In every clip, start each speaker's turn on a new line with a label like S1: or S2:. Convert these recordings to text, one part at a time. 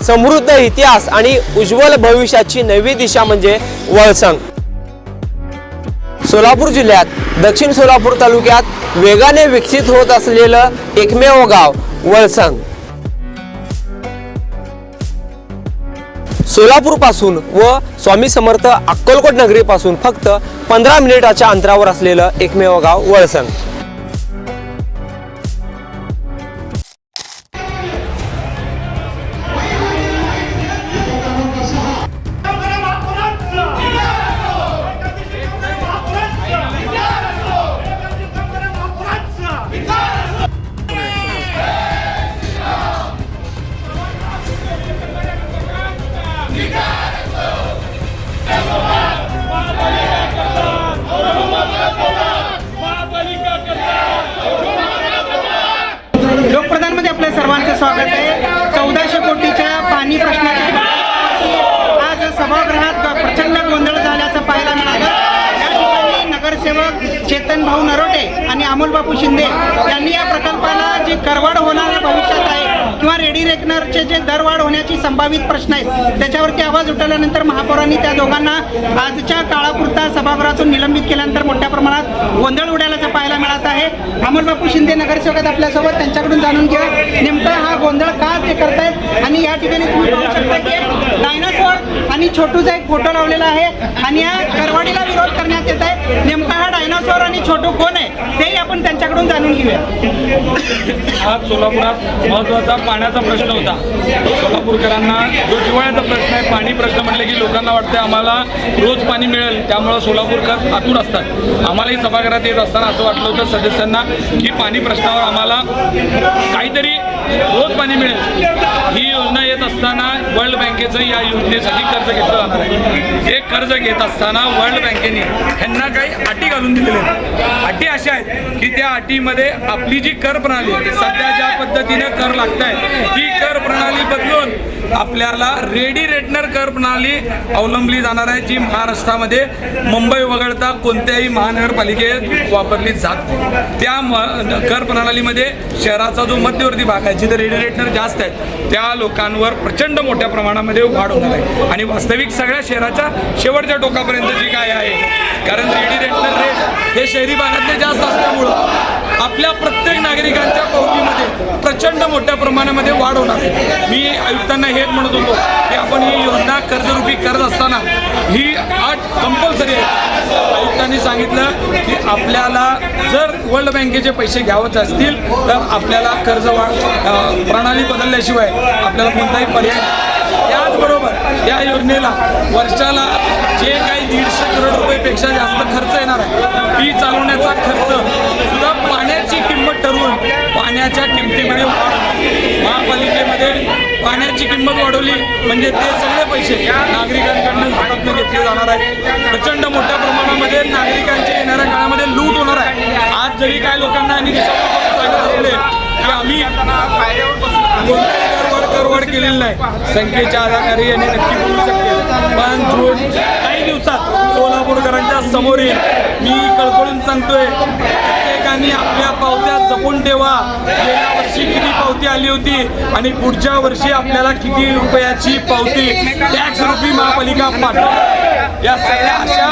S1: समृद्ध इतिहास आणि उज्ज्वल भविष्याची नवी दिशा म्हणजे वळसंग। सोलापूर जिल्ह्यात दक्षिण सोलापूर तालुक्यात वेगाने विकसित होत असलेलं एकमेव गाव वळसंग। सोलापूर पासून व स्वामी समर्थ अक्कलकोट नगरी पासून फक्त 15 मिनिटाच्या अंतरावर असलेलं एकमेव गाव वळसंग।
S2: लोकप्रधानमध्ये आपल्या सर्वांचं स्वागत आहे। 1400 कोटीच्या पाणी प्रश्नाच्या आज सभागृहात प्रचंड गोंधळ झाल्याचं पाहायला मिळालं। या ठिकाणी नगरसेवक चेतन भाऊ नरोटे आणि अमोल बापू शिंदे यांनी या प्रकल्पाला जी करवाढ होणार भविष्यात आहे किंवा रेडी रेकनरचे जे दरवाढ होण्याची संभावित प्रश्न आहेत त्याच्यावरती आवाज उठवल्यानंतर महापौरांनी त्या दोघांना आजच्या काळापुरता सभागृहातून निलंबित केल्यानंतर मोठ्या प्रमाणात गोंधळ उडाल्याचं पाहायला मिळत आहे। अमोल बापू शिंदे नगरसेवक आपल्यासोबत, त्यांच्याकडून जाणून घ्या नेमका हा गोंधळ का ते करतायत। आणि या ठिकाणी तुम्ही पाहू शकता की डायनासोर आणि छोटूचा एक फोटो लावलेला आहे आणि या करवाढीला विरोध करण्यात येत आहे। नेमका हा डायनासोर आणि छोटू कोण आहे तेही आपण त्यांच्याकडून जाणून घेऊया।
S3: आज सोलापुरात महत्त्वाचा पाण्याचा प्रश्न होता। सोलापूरकरांना जो जिव्हाळ्याचा प्रश्न आहे, पाणी प्रश्न म्हटले की लोकांना वाटतं आम्हाला रोज पाणी मिळेल, त्यामुळं सोलापूरकर आतुर असतात। आम्हालाही सभागृहात येत असताना असं वाटलं होतं सदस्यांना की पाणी प्रश्नावर आम्हाला काहीतरी रोज पाणी मिळेल। ही योजना येत असताना वर्ल्ड बँकेचं या योजनेसाठी कर्ज घेतलं जाणार आहे। हे कर्ज घेत असताना वर्ल्ड बँकेने ह्यांना काही अटी घालून दिलेल्या आहेत। अटी अशा आहेत की त्या अटीमध्ये आपली जी कर प्रणाली सध्या ज्या पद्धतीने कर लागत आहे ती कर प्रणाली बदलून आपल्याला रेडी रेटनर कर प्रणाली अवलंबली जाणार आहे, जी महाराष्ट्रामध्ये मुंबई वगळता कोणत्याही महानगरपालिकेत वापरली जात नाही। त्या कर प्रणालीमध्ये शहराचा जो मध्यवर्ती भाग आहे जिथे रेडी रेटनर जास्त आहेत त्या लोकांवर प्रचंड मोठ्या प्रमाणामध्ये वाढ होणार आहे आणि वास्तविक सगळ्या शहराच्या शेवटच्या टोकापर्यंत जी काय आहे, कारण रेडी रेटनर रेट हे शहरी भागातले जास्त असल्यामुळं आपल्या प्रत्येक नागरिकांच्या पावतीमध्ये प्रचंड मोठ्या प्रमाणामध्ये वाढ होणार आहे। मी आयुक्तांना हेच म्हणत होतो की आपण ही योजना कर्जरूपी करत असताना ही अट कंपल्सरी आहे। आयुक्तांनी सांगितलं की आपल्याला जर वर्ल्ड बँकेचे पैसे घ्यावंच असतील तर आपल्याला कर्ज प्रणाली बदलल्याशिवाय आपल्याला कोणताही पर्याय नाही। त्याचबरोबर या योजनेला वर्षाला जे काही 150 करोड रुपयेपेक्षा जास्त खर्च येणार आहे ती चालवण्याचा खर्च सुद्धा पाण्याची किंमत ठरवून पाण्याच्या किमतीमध्ये वाढ, महापालिकेमध्ये पाण्याची किंमत वाढवली म्हणजे ते सगळे पैसे नागरिकांकडून हातातून घेतले जाणार आहेत। प्रचंड मोठ्या प्रमाणामध्ये नागरिकांच्या येणाऱ्या काळामध्ये लूट होणार आहे। आज जरी काय लोकांना आणि सांगत असले की आम्ही करवाढ केलेली नाही, संख्येच्या आधारे यांनी नक्की बोलू शकते, पण काही दिवसात सोलापूरकरांच्या समोर येईल। मी कळकळून सांगतोय प्रत्येकाने आपल्या पावत्या जपून ठेवा। गेल्या वर्षी किती पावती आली होती आणि पुढच्या वर्षी आपल्याला किती रुपयाची पावती टॅक्स रूपी महापालिका पाठवते। या सगळ्या अशा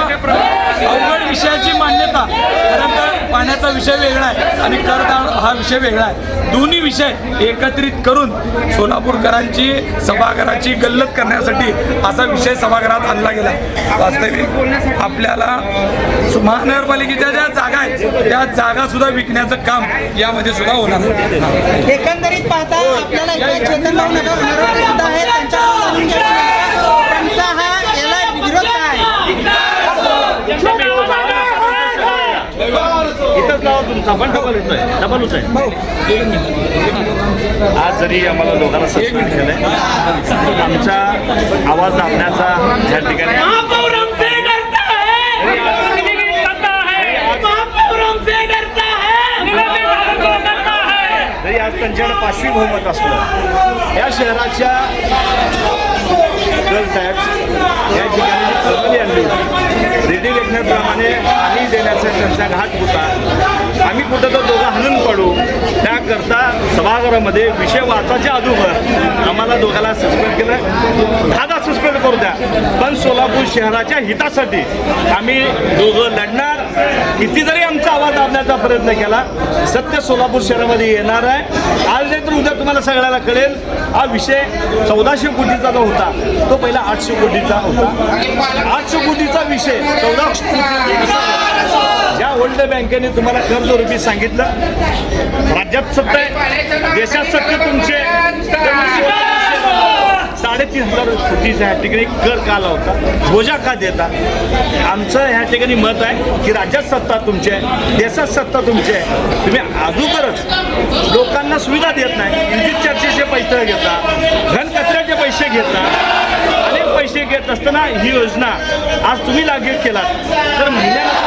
S3: अवघड विषयाची मान्यता, खरं तर पाण्याचा विषय वेगळा आहे आणि करदान हा विषय वेगळा आहे। दोन्ही विषय एकत्रित करून सोलापूरकरांची सभागृहाची गल्लत करण्यासाठी असा विषय सभागृहात आणला गेला। वास्तविक आपल्याला महानगरपालिकेच्या ज्या जागा आहेत त्या जागा सुद्धा विकण्याचं काम यामध्ये सुद्धा होणार आहे।
S2: एकंदरीत पाहता आपल्याला चेतन भाऊ नरोटे सुद्धा आहे, त्यांचा हा याला विरोध काय
S4: इथंच लावा तुमचा पण डबल होत आहे। आज जरी आम्हाला लोकांना सस्पेंड केलंय, आमचा आवाज दाबण्याचा या ठिकाणी जरी आज त्यांच्याकडे 5वी बहुमत असलं या शहराच्या कर टॅक्स या ठिकाणी प्रणाली आणली होती। रेडी रेकनरप्रमाणे पाणी देण्याचा त्यांचा घाट होता। आम्ही कुठं तर दोघं हाणून पडू, त्याकरता सभागृहामध्ये विषय वाचायच्या अगोदर आम्हाला दोघांना सस्पेंड केलं. 10 सस्पेंड करू द्या, पण सोलापूर शहराच्या हितासाठी आम्ही दोघं लढणार. किती जरी आमचा आवाज दाबण्याचा प्रयत्न केला, सत्य सोलापूर शहरामध्ये येणार आहे. आज नाही तर उद्या तुम्हाला सगळ्याला कळेल. हा विषय 1400 कोटीचा जो होता तो पहिला 800 कोटीचा होता. 800 कोटीचा विषय 1400 ज्या वर्ल्ड बँकेने तुम्हाला कर्जरूपी सांगितलं, राज्यात सत्ता आहे, देशात सत्ता तुमचे 3,500 कोटीचा ह्या ठिकाणी कर का लावता, बोजा का देता. आमचं ह्या ठिकाणी मत आहे की राज्यात सत्ता तुमची आहे, देशात सत्ता तुमची आहे. तुम्ही अगोदरच लोकांना सुविधा देत नाही. विद्युत चर्चेचे पैसे घेता, घनकचऱ्याचे पैसे घेता, अनेक पैसे घेत असताना ही योजना आज तुम्ही लागू केलात तर महिन्याला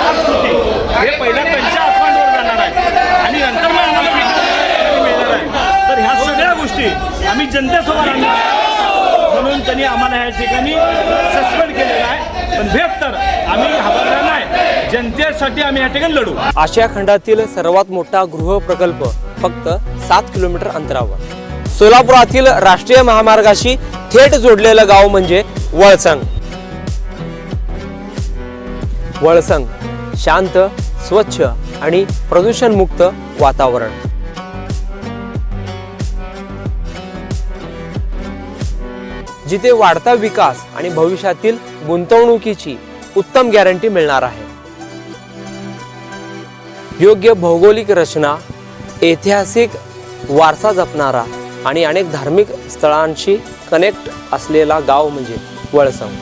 S4: हे पहिल्या त्यांच्या अकाउंटवर जाणार आहे आणि नंतर मग आम्हाला मिळणार आहे. तर ह्या सगळ्या गोष्टी आम्ही जनतेसमोर आणणार म्हणून त्यांनी आम्हाला या ठिकाणी सस्पेंड केलेलं आहे. पण बेहतर आम्ही घाबरणार नाही, जनतेसाठी आम्ही या ठिकाणी लढू.
S1: आशिया खंडातील सर्वात मोठा गृह प्रकल्प फक्त 7 किलोमीटर अंतरावर. सोलापुरातील राष्ट्रीय महामार्गाशी थेट जोडलेलं गाव म्हणजे वळसंग. वळसंग शांत, स्वच्छ आणि प्रदूषणमुक्त वातावरण. जिथे वाढता विकास आणि भविष्यातील गुंतवणुकीची उत्तम गॅरंटी मिळणार आहे. योग्य भौगोलिक रचना, ऐतिहासिक वारसा जपणारा आणि अनेक धार्मिक स्थळांशी कनेक्ट असलेला गाव म्हणजे वळसंग.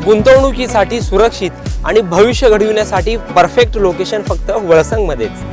S1: गुंतवणुकीसाठी सुरक्षित आणि भविष्य घडविण्यासाठी परफेक्ट लोकेशन फक्त वळसंगमध्येच.